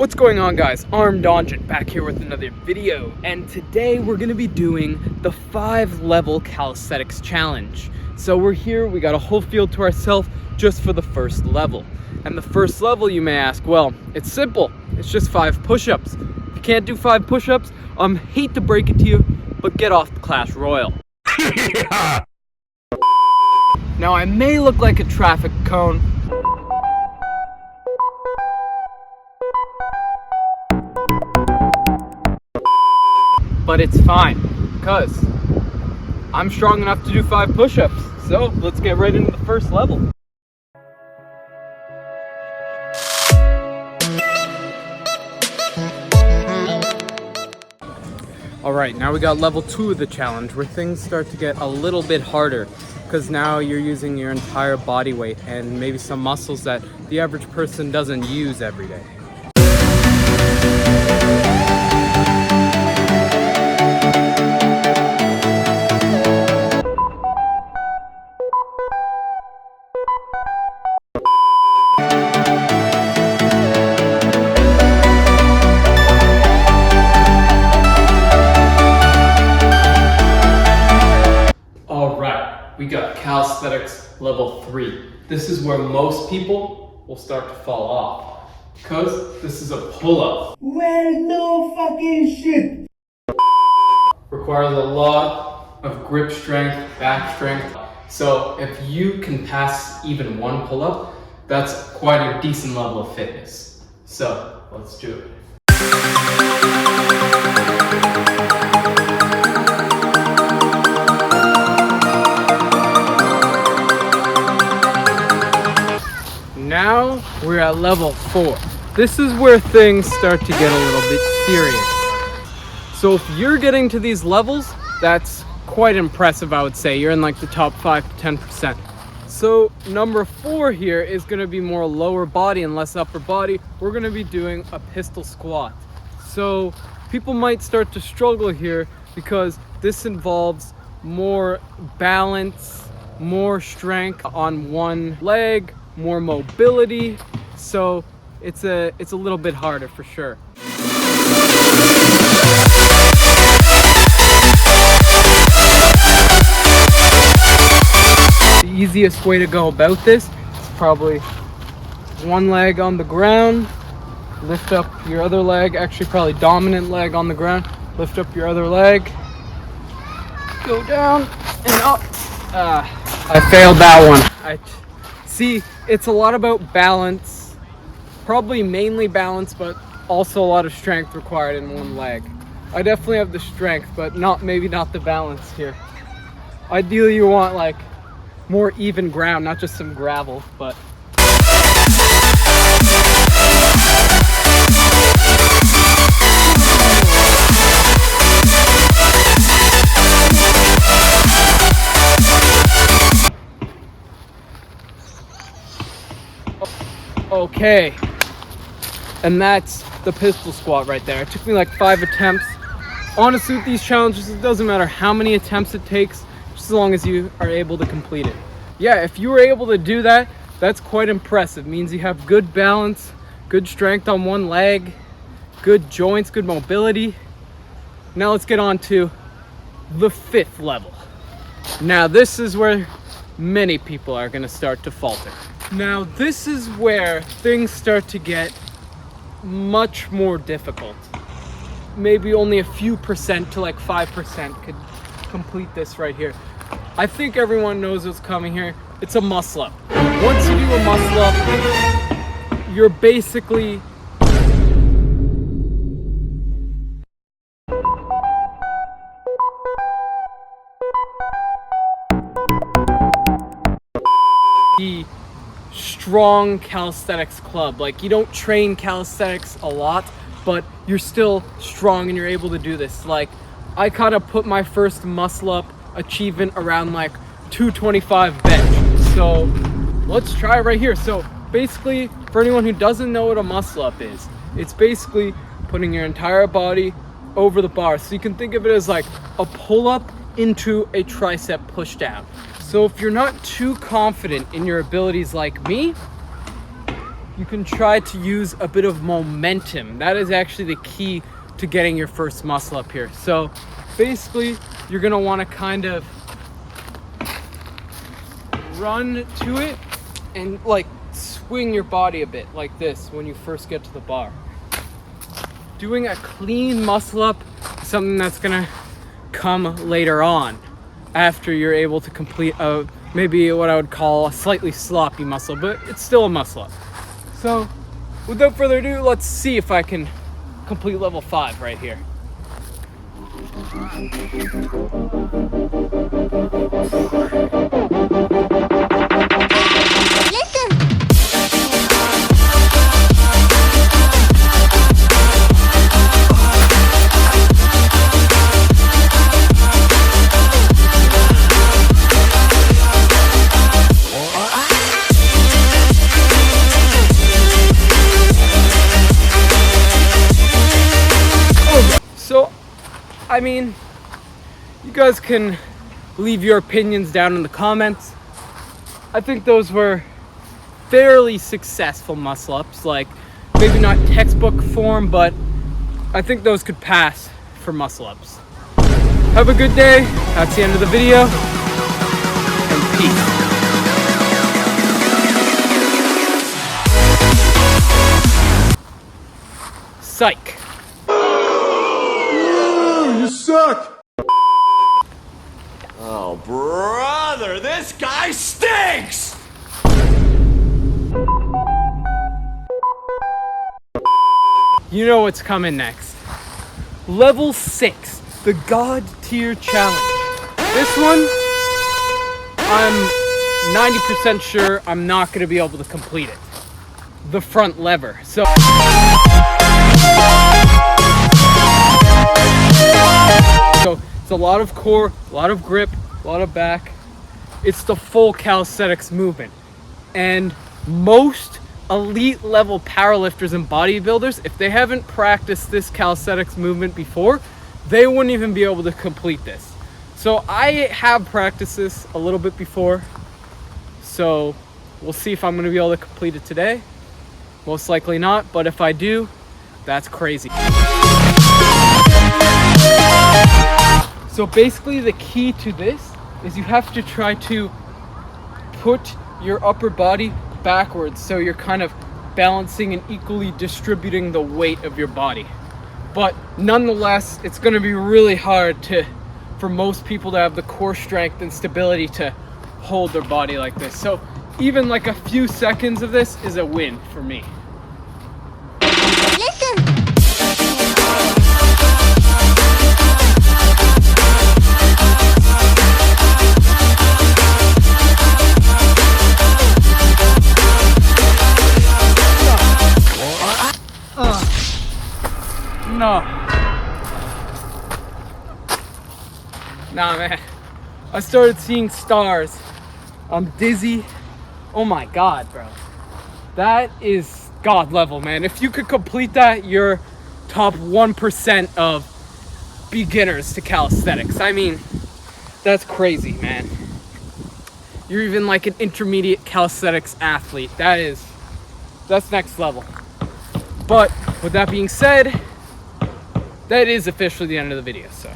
What's going on, guys? Armdonjin back here with another video, and today we're gonna be doing the 5-level calisthenics challenge. So we're here, we got a whole field to ourselves just for the first level. And the first level, you may ask, well, it's simple. It's just 5 push-ups. If you can't do 5 push-ups, hate to break it to you, but get off the Clash Royale. Now I may look like a traffic cone, but it's fine, because I'm strong enough to do 5 push-ups. So let's get right into the first level. Alright, now we got level 2 of the challenge, where things start to get a little bit harder, because now you're using your entire body weight and maybe some muscles that the average person doesn't use every day. We got Calisthenics level 3. This is where most people will start to fall off, because this is a pull-up. Well, no fucking shit. Requires a lot of grip strength, back strength. So if you can pass even 1 pull-up, that's quite a decent level of fitness. So let's do it. Now we're at level 4. This is where things start to get a little bit serious. So if you're getting to these levels, that's quite impressive, I would say. You're in like the top 5 to 10%. So number 4 here is going to be more lower body and less upper body. We're going to be doing a pistol squat. So people might start to struggle here because this involves more balance, more strength on one leg, more mobility, so it's a little bit harder for sure. The easiest way to go about this is probably one leg on the ground, lift up your other leg, actually probably dominant leg on the ground, lift up your other leg, go down and up. I failed that one. See, it's a lot about balance, probably mainly balance, but also a lot of strength required in one leg. I definitely have the strength, but maybe not the balance here. Ideally you want like more even ground, not just some gravel, but. Okay, and that's the pistol squat right there. It took me like 5 attempts. Honestly, with these challenges, it doesn't matter how many attempts it takes, just as long as you are able to complete it. Yeah, if you were able to do that, that's quite impressive. It means you have good balance, good strength on one leg, good joints, good mobility. Now let's get on to the 5th level. Now this is where many people are going to start to falter. Now this is where things start to get much more difficult. Maybe only a few percent to like 5% could complete this right here. I think everyone knows what's coming here. It's a muscle up. Once you do a muscle up, you're basically the strong calisthenics club. Like, you don't train calisthenics a lot, but you're still strong and you're able to do this. Like, I kind of put my first muscle up achievement around like 225 bench. So let's try right here. So basically, for anyone who doesn't know what a muscle up is, it's basically putting your entire body over the bar. So you can think of it as like a pull up into a tricep push down. So if you're not too confident in your abilities like me, you can try to use a bit of momentum. That is actually the key to getting your first muscle up here. So basically, you're gonna wanna kind of run to it and like swing your body a bit like this when you first get to the bar. Doing a clean muscle up is something that's gonna come later on after you're able to complete maybe what I would call a slightly sloppy muscle, but it's still a muscle up. So without further ado, let's see if I can complete level 5 right here. So, I mean, you guys can leave your opinions down in the comments. I think those were fairly successful muscle ups, like maybe not textbook form, but I think those could pass for muscle ups. Have a good day. That's the end of the video, and peace. Psych. You suck! Oh, brother, this guy stinks! You know what's coming next. Level 6, the God Tier Challenge. This one, I'm 90% sure I'm not going to be able to complete it. The front lever. So it's a lot of core, a lot of grip, a lot of back. It's the full calisthenics movement. And most elite level powerlifters and bodybuilders, if they haven't practiced this calisthenics movement before, they wouldn't even be able to complete this. So I have practiced this a little bit before. So we'll see if I'm going to be able to complete it today. Most likely not, but if I do, that's crazy. So basically the key to this is you have to try to put your upper body backwards so you're kind of balancing and equally distributing the weight of your body. But nonetheless, it's going to be really hard for most people to have the core strength and stability to hold their body like this. So even like a few seconds of this is a win for me. No. Nah, man. I started seeing stars. I'm dizzy. Oh my God, bro. That is God level, man. If you could complete that, you're top 1% of beginners to calisthenics. I mean, that's crazy, man. You're even like an intermediate calisthenics athlete. That's next level. But with that being said, that is officially the end of the video, so.